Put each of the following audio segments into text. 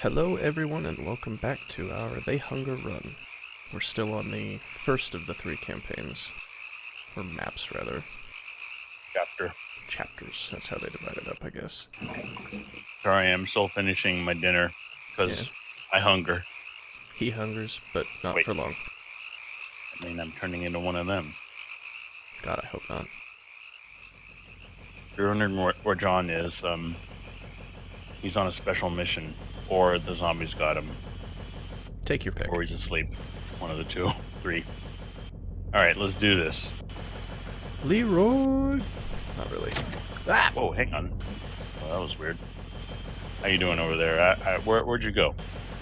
Hello everyone and welcome back to our They Hunger run. We're still on the first of the 3 campaigns. Or maps, rather. Chapter. Chapters, that's how they divide it up, I guess. Here I am, still finishing my dinner, because I hunger. He hungers, but not for long. I mean, I'm turning into one of them. God, I hope not. If you're wondering where John is, he's on a special mission, or the zombies got him. Take your pick. Or he's asleep. One of the two. 3. Alright, let's do this. Leroy! Not really. Ah! Whoa, hang on. Well, that was weird. How you doing over there? Where'd you go?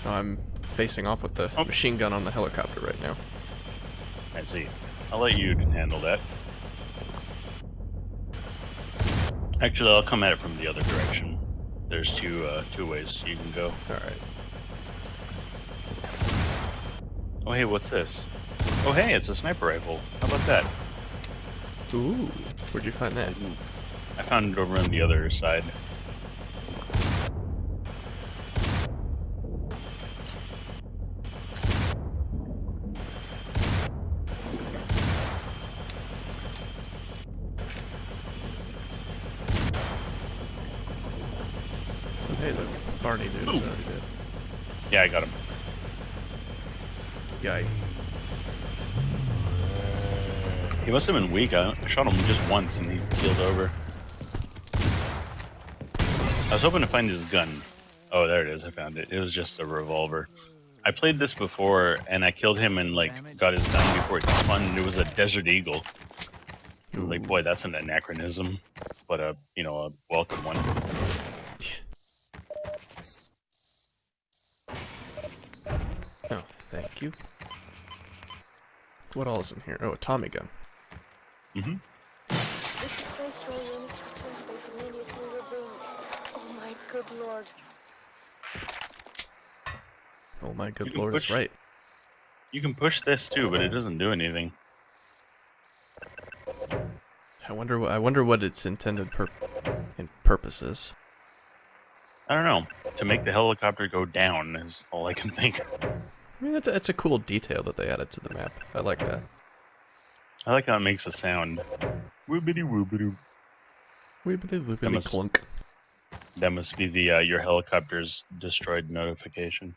I'm facing off with the machine gun on the helicopter right now. I see. I'll let you handle that. Actually, I'll come at it from the other direction. There's two ways you can go. Alright. Oh, hey, what's this? Oh, hey, it's a sniper rifle. How about that? Ooh, where'd you find that? I found it over on the other side. Oh, hey, the Barney dude is already dead. Yeah, I got him. Guy. He must have been weak. I shot him just once and he keeled over. I was hoping to find his gun. Oh, there it is. I found it. It was just a revolver. I played this before and I killed him and got his gun before it spun. It was a Desert Eagle. Like, boy, that's an anachronism, but a welcome one. Oh, thank you. What all is in here? Oh, a Tommy gun. Mm-hmm. Oh my good lord. Oh my good lord is right. You can push this too, but it doesn't do anything. I wonder what its intended purpose is. I don't know. To make the helicopter go down is all I can think. I mean, it's a cool detail that they added to the map. I like that. I like how it makes a sound. Woobity woobity. Weebity woobity clunk. That must be the your helicopter's destroyed notification.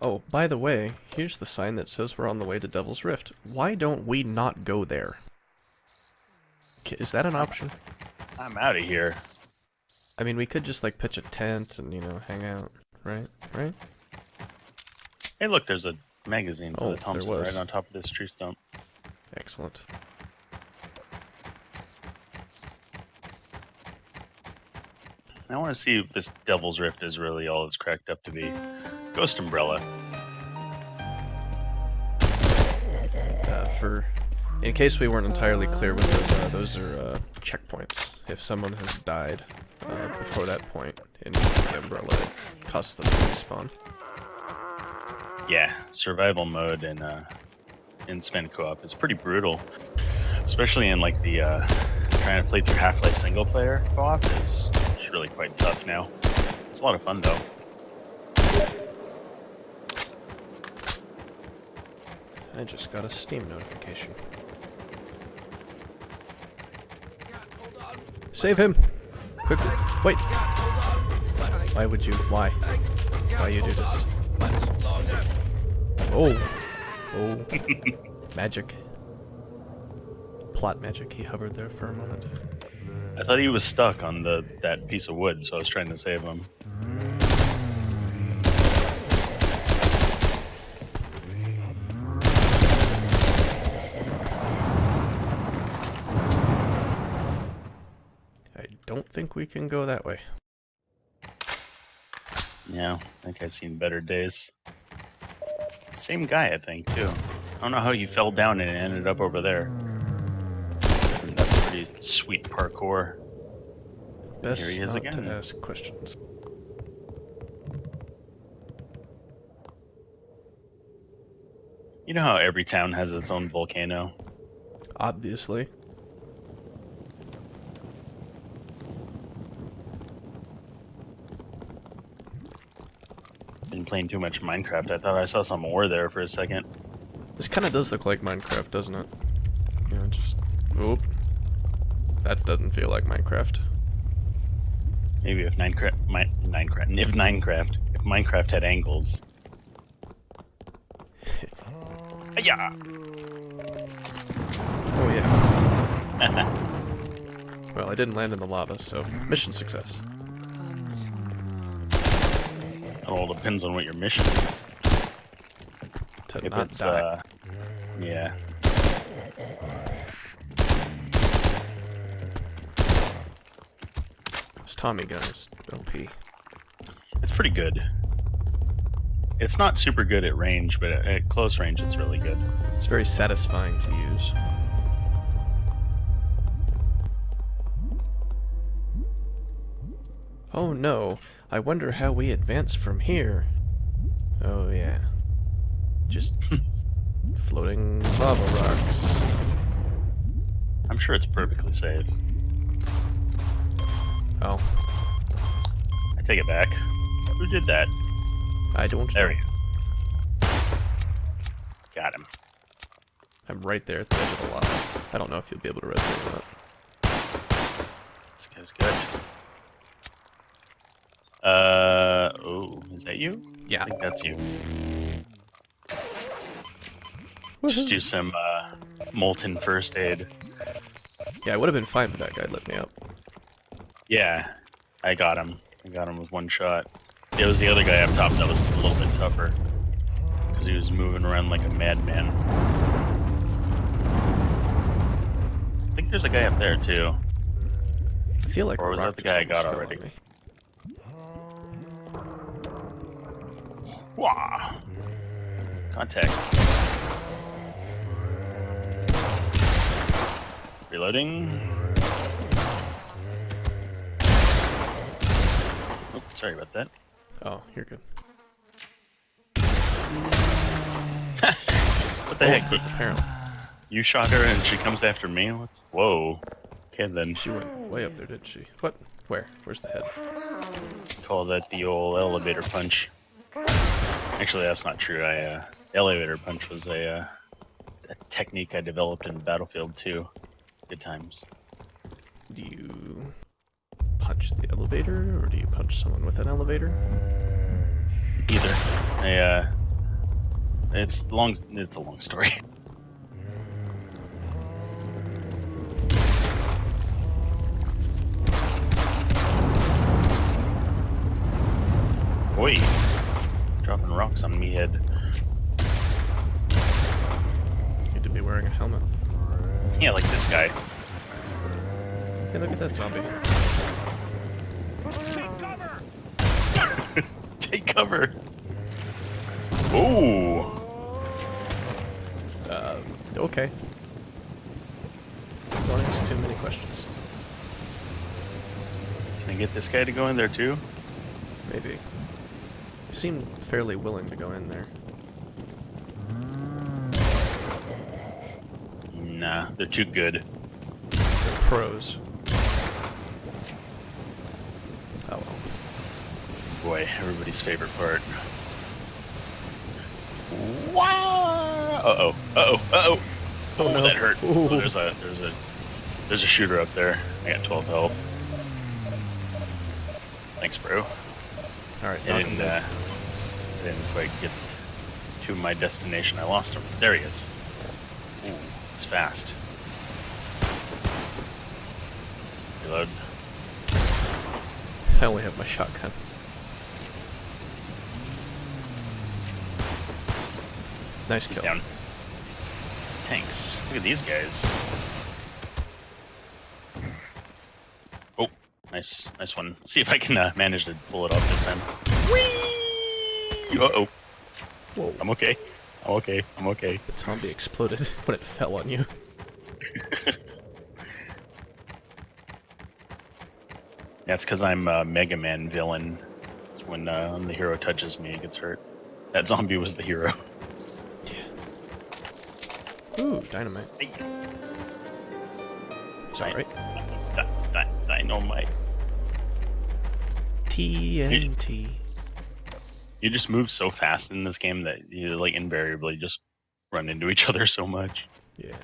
Oh, by the way, here's the sign that says we're on the way to Devil's Rift. Why don't we not go there? Is that an option? I'm out of here. I mean, we could just, like, pitch a tent and, hang out, right? Right? Hey, look, there's a magazine for Oh, the Thompson there was. right on top of this tree stump. Excellent. I want to see if this Devil's Rift is really all it's cracked up to be. Ghost Umbrella. In case we weren't entirely clear with those are checkpoints. If someone has died before that point in the Umbrella, it causes them to respawn. Yeah, survival mode in Sven Co-op is pretty brutal. Especially in like the trying to play through Half-Life single player co-op is really quite tough now. It's a lot of fun though. I just got a Steam notification. Save him! Quickly! Wait! Why would you? Why? Why you do this? Oh! Oh. Magic. Plot magic. He hovered there for a moment. I thought he was stuck on that piece of wood, so I was trying to save him. I don't think we can go that way. Yeah, I think I've seen better days. Same guy, I think, too. I don't know how he fell down and ended up over there. That's pretty sweet parkour. Best Here he is not again. to ask questions. You know how every town has its own volcano? Obviously. been playing too much Minecraft. I thought I saw some ore there for a second. This kind of does look like Minecraft, doesn't it? You know, just... Oop. That doesn't feel like Minecraft. Maybe if Minecraft had angles. Yeah. Oh yeah. Well, I didn't land in the lava, so mission success. It all depends on what your mission is. To If not it's die. yeah. This Tommy guy's OP. It's pretty good. It's not super good at range, but at close range it's really good. It's very satisfying to use. Oh no, I wonder how we advance from here. Oh yeah. Just floating lava rocks. I'm sure it's perfectly safe. Oh, I take it back. Who did that? I don't There know. we go. Got him. I'm right there at the edge of the lava. I don't know if you'll be able to rescue or not. This guy's good. Oh, is that you? Yeah. I think that's you. Just do some molten first aid. Yeah, I would have been fine with that guy lit me up. Yeah, I got him. I got him with one shot. It was the other guy up top that was a little bit tougher. Because he was moving around like a madman. I think there's a guy up there too. I feel like Or a was rock that the guy I just almost got fell on already? me. Wah! Contact. Reloading. Oh, sorry about that. Oh, you're good. What the heck? Apparently. You shot her and she comes after me? What's... Whoa. Okay then. She went way up there, didn't she? What? Where? Where's the head? Call that the old elevator punch. Actually, that's not true. Elevator punch was a technique I developed in Battlefield 2. Good times. Do you punch the elevator, or do you punch someone with an elevator? Either. It's a long story. Oi! Dropping rocks on me head. Need to be wearing a helmet. Yeah, like this guy. Hey, look at that zombie. Take cover! Ooh! Okay. Don't ask too many questions. Can I get this guy to go in there too? Maybe. They seem fairly willing to go in there. Nah, they're too good. They're pros. Oh well. Boy, everybody's favorite part. Wow! Uh-oh. Uh-oh. Uh-oh. Oh, no. that hurt. Ooh. Oh, there's a shooter up there. I got 12 health. Thanks, bro. Alright, I didn't quite get to my destination. I lost him. There he is. Ooh, it's fast. Reload. I only have my shotgun. Nice He's kill. down. Thanks. Look at these guys. Oh, nice one. See if I can manage to pull it off this time. Whee! Uh-oh. Whoa. I'm okay. I'm okay. I'm okay. The zombie exploded when it fell on you. That's because I'm a Mega Man villain. When the hero touches me, it gets hurt. That zombie was the hero. Ooh, dynamite. It's alright. Dynamite. TNT. You just move so fast in this game that you like invariably just run into each other so much. Yeah.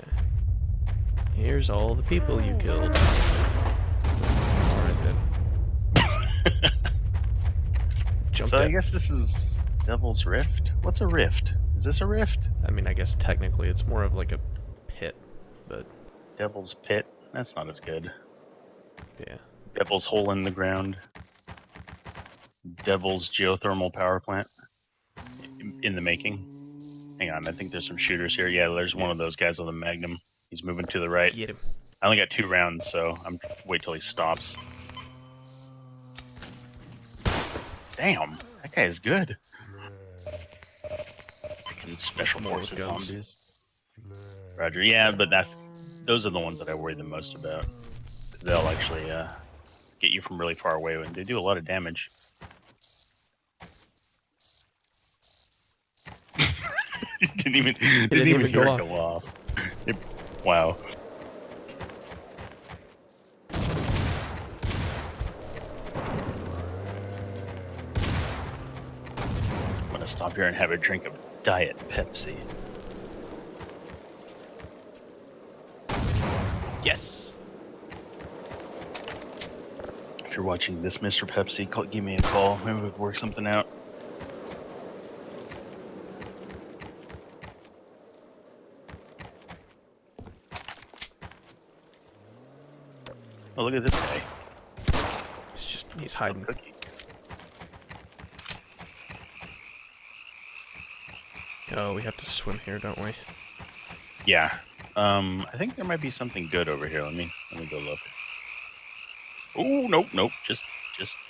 Here's all the people you killed. Alright then. Jumped So I it. guess this is Devil's Rift. What's a rift? Is this a rift? I mean, I guess technically it's more of like a pit, but Devil's Pit. That's not as good. yeah. Devil's Hole in the Ground. Devil's Geothermal Power Plant. In the making. Hang on, I think there's some shooters here. Yeah, there's one of those guys with a Magnum. He's moving to the right. Get him. I only got 2 rounds, so I'm wait till he stops. Damn, that guy is good. Freaking special More with forces guns. zombies. Roger. Yeah, but those are the ones that I worry the most about. 'Cause they'll actually get you from really far away, and they do a lot of damage. didn't even hear it go off. Wow. I'm gonna stop here and have a drink of Diet Pepsi. Yes. If you're watching this, Mr. Pepsi, give me a call. Maybe we can work something out. Oh, look at this guy. He's hiding. Cookie. Oh, we have to swim here, don't we? Yeah. I think there might be something good over here. Let me go look. Oh, nope. Just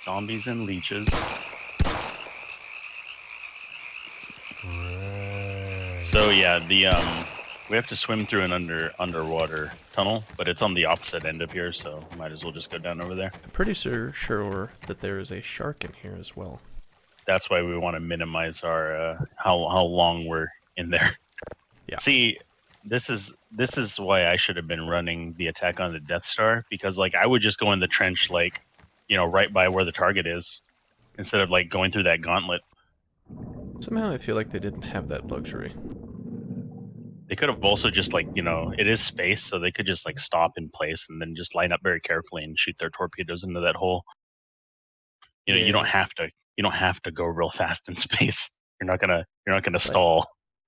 zombies and leeches. So yeah, we have to swim through an underwater tunnel, but it's on the opposite end of here, so might as well just go down over there. I'm pretty sure that there is a shark in here as well. That's why we want to minimize our how long we're in there. Yeah. See, this is why I should have been running the attack on the Death Star, because like I would just go in the trench like, right by where the target is, instead of like going through that gauntlet. Somehow I feel like they didn't have that luxury. They could have also just like, it is space, so they could just like stop in place and then just line up very carefully and shoot their torpedoes into that hole. You don't have to go real fast in space. You're not gonna stall.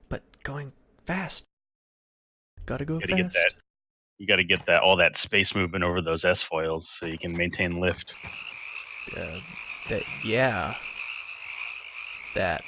But going fast. Gotta go fast. You gotta get all that space movement over those S foils so you can maintain lift. Yeah. That.